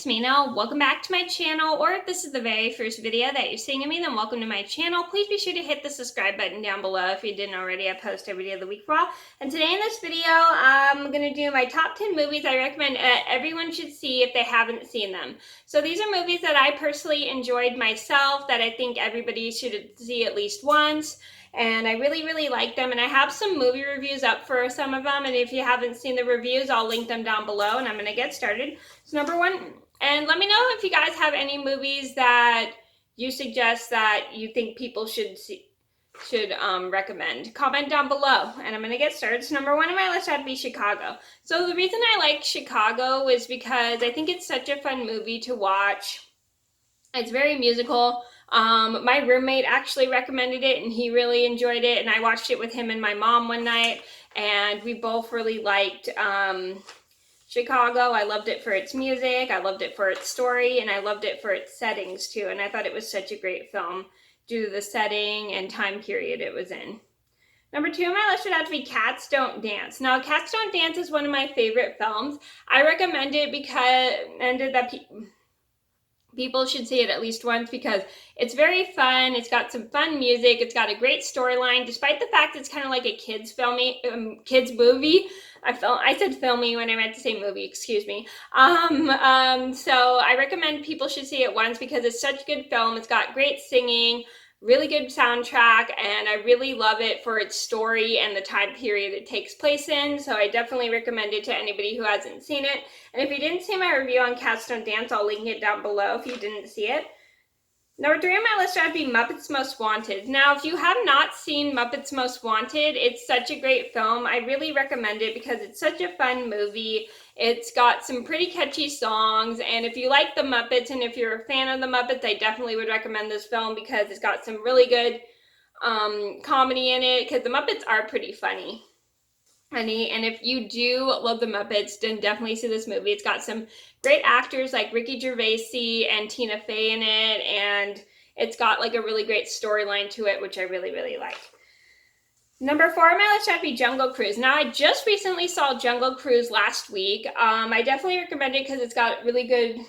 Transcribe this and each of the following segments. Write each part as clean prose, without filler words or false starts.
it's Mena. Welcome back to my channel, or if this is the very first video that you're seeing of me, then welcome to my channel. Please be sure to hit the subscribe button down below if you didn't already. I post every day of the week raw. And today in this video, I'm going to do my top 10 movies I recommend everyone should see if they haven't seen them. So these are movies that I personally enjoyed myself, that I think everybody should see at least once. And I really like them, and I have some movie reviews up for some of them, and if you haven't seen the reviews, I'll link them down below, and I'm going to get started. So number one, and let me know if you guys have any movies that you suggest that you think people should see, recommend. Comment down below, and I'm going to get started. So number one on my list had to be Chicago. So the reason I like Chicago is because I think it's such a fun movie to watch. It's very musical. My roommate actually recommended it, and he really enjoyed it, and I watched it with him and my mom one night, and we both really liked Chicago. I loved it for its music, I loved it for its story, and I loved it for its settings too, and I thought it was such a great film due to the setting and time period it was in. Number two on my list would have to be Cats Don't Dance. Now, Cats Don't Dance is one of my favorite films. I recommend it because people should see it at least once because it's very fun. It's got some fun music. It's got a great storyline, despite the fact it's kind of like a kids movie. I said filmy when I meant to say movie, excuse me. So I recommend people should see it once because it's such a good film. It's got great singing, really good soundtrack, and I really love it for its story and the time period it takes place in. So I definitely recommend it to anybody who hasn't seen it. And if you didn't see my review on Cats Don't Dance, I'll link it down below if you didn't see it. Number three on my list would be Muppets Most Wanted. Now, if you have not seen Muppets Most Wanted, it's such a great film. I really recommend it because it's such a fun movie. It's got some pretty catchy songs, and if you like the Muppets and if you're a fan of the Muppets, I definitely would recommend this film because it's got some really good comedy in it, because the Muppets are pretty funny. And if you do love the Muppets, then definitely see this movie. It's got some great actors like Ricky Gervais and Tina Fey in it, and it's got like a really great storyline to it, which I really like. Number four on my list would be Jungle Cruise. Now, I just recently saw Jungle Cruise last week. I definitely recommend it because it's got really good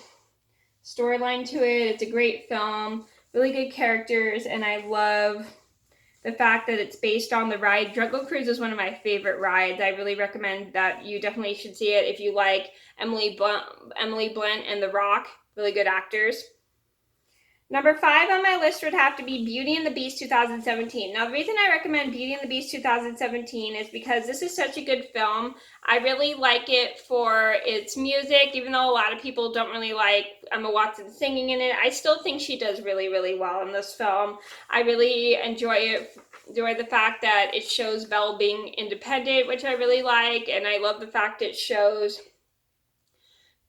storyline to it. It's a great film, really good characters, and I love the fact that it's based on the ride. Jungle Cruise is one of my favorite rides. I really recommend that you definitely should see it if you like Emily Blunt and The Rock, really good actors. Number five on my list would have to be Beauty and the Beast 2017. Now, the reason I recommend Beauty and the Beast 2017 is because this is such a good film. I really like it for its music, even though a lot of people don't really like Emma Watson singing in it. I still think she does really well in this film. I really enjoy the fact that it shows Belle being independent, which I really like, and I love the fact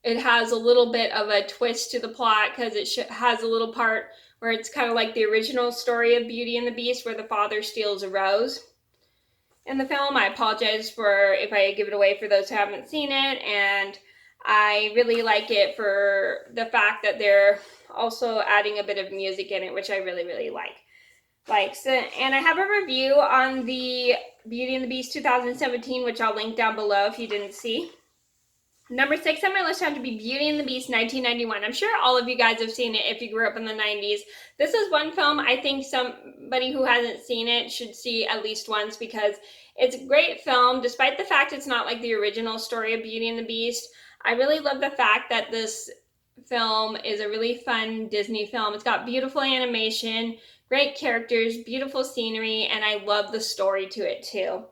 it has a little bit of a twist to the plot because it has a little part where it's kind of like the original story of Beauty and the Beast where the father steals a rose in the film. I apologize for if I give it away for those who haven't seen it, and I really like it for the fact that they're also adding a bit of music in it, which I really like. And I have a review on the Beauty and the Beast 2017, which I'll link down below if you didn't see. Number six on my list had to be Beauty and the Beast 1991. I'm sure all of you guys have seen it if you grew up in the 90s. This is one film I think somebody who hasn't seen it should see at least once because it's a great film, despite the fact it's not like the original story of Beauty and the Beast. I really love the fact that this film is a really fun Disney film. It's got beautiful animation, great characters, beautiful scenery, and I love the story to it too.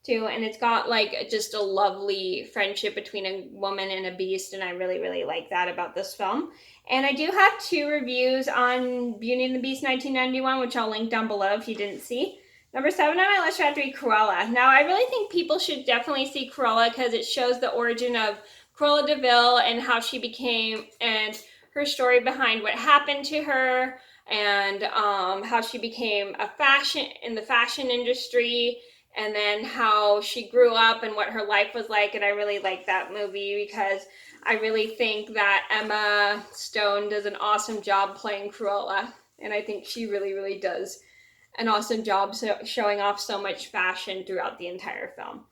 And it's got like just a lovely friendship between a woman and a beast, and I really like that about this film. And I do have two reviews on Beauty and the Beast 1991, which I'll link down below if you didn't see. Number seven on my list would have to be Cruella. Now, I really think people should definitely see Cruella because it shows the origin of Cruella de Vil and how she became, and her story behind what happened to her, and how she became in the fashion industry, and then how she grew up and what her life was like. And I really like that movie because I really think that Emma Stone does an awesome job playing Cruella, and I think she really does an awesome job showing off so much fashion throughout the entire film.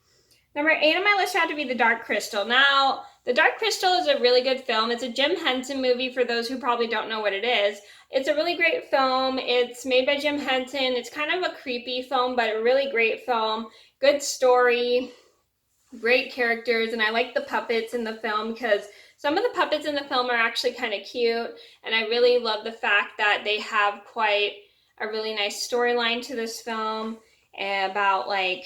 Number 8 on my list had to be The Dark Crystal. Now, The Dark Crystal is a really good film. It's a Jim Henson movie for those who probably don't know what it is. It's a really great film. It's made by Jim Henson. It's kind of a creepy film, but a really great film. Good story, great characters, and I like the puppets in the film because some of the puppets in the film are actually kind of cute, and I really love the fact that they have quite a really nice storyline to this film about like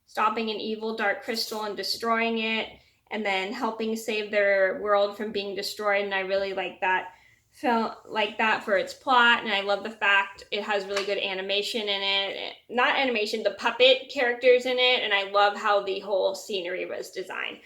stopping an evil dark crystal and destroying it, and then helping save their world from being destroyed. And I really like that film, like that for its plot. And I love the fact it has really good animation in it. Not animation, the puppet characters in it. And I love how the whole scenery was designed.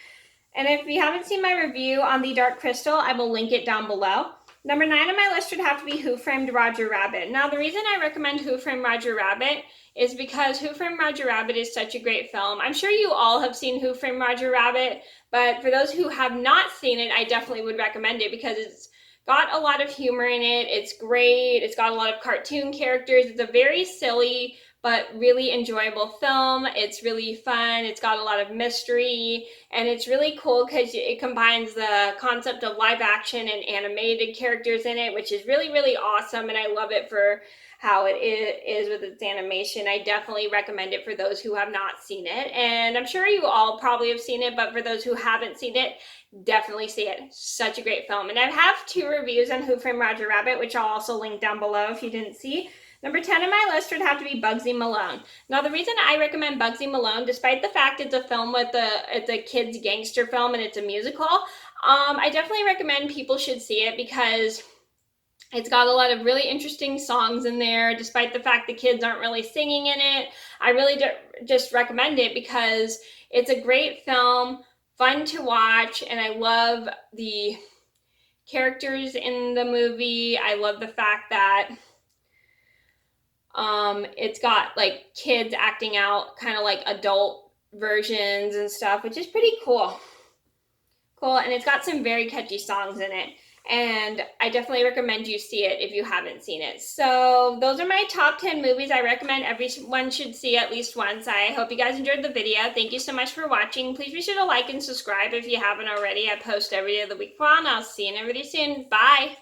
And if you haven't seen my review on The Dark Crystal, I will link it down below. Number 9 on my list would have to be Who Framed Roger Rabbit. Now, the reason I recommend Who Framed Roger Rabbit is because Who Framed Roger Rabbit is such a great film. I'm sure you all have seen Who Framed Roger Rabbit, but for those who have not seen it, I definitely would recommend it because it's got a lot of humor in it. It's great. It's got a lot of cartoon characters. It's a very silly but really enjoyable film. It's really fun. It's got a lot of mystery, and it's really cool because it combines the concept of live action and animated characters in it, which is really, really awesome, and I love it for how it is with its animation. I definitely recommend it for those who have not seen it, and I'm sure you all probably have seen it, but for those who haven't seen it, definitely see it. Such a great film. And I have 2 reviews on Who Framed Roger Rabbit, which I'll also link down below if you didn't see. Number 10 on my list would have to be Bugsy Malone. Now, the reason I recommend Bugsy Malone, despite the fact it's a film with it's a kids gangster film and it's a musical, I definitely recommend people should see it because it's got a lot of really interesting songs in there, despite the fact the kids aren't really singing in it. I really just recommend it because it's a great film, fun to watch, and I love the characters in the movie. I love the fact that it's got like kids acting out kind of like adult versions and stuff, which is pretty cool. And it's got some very catchy songs in it, and I definitely recommend you see it if you haven't seen it. So those are my top 10 movies I recommend everyone should see at least once. I hope you guys enjoyed the video. Thank you so much for watching. Please be sure to like and subscribe if you haven't already. I post every day of the week, and I'll see you in everybody soon. Bye.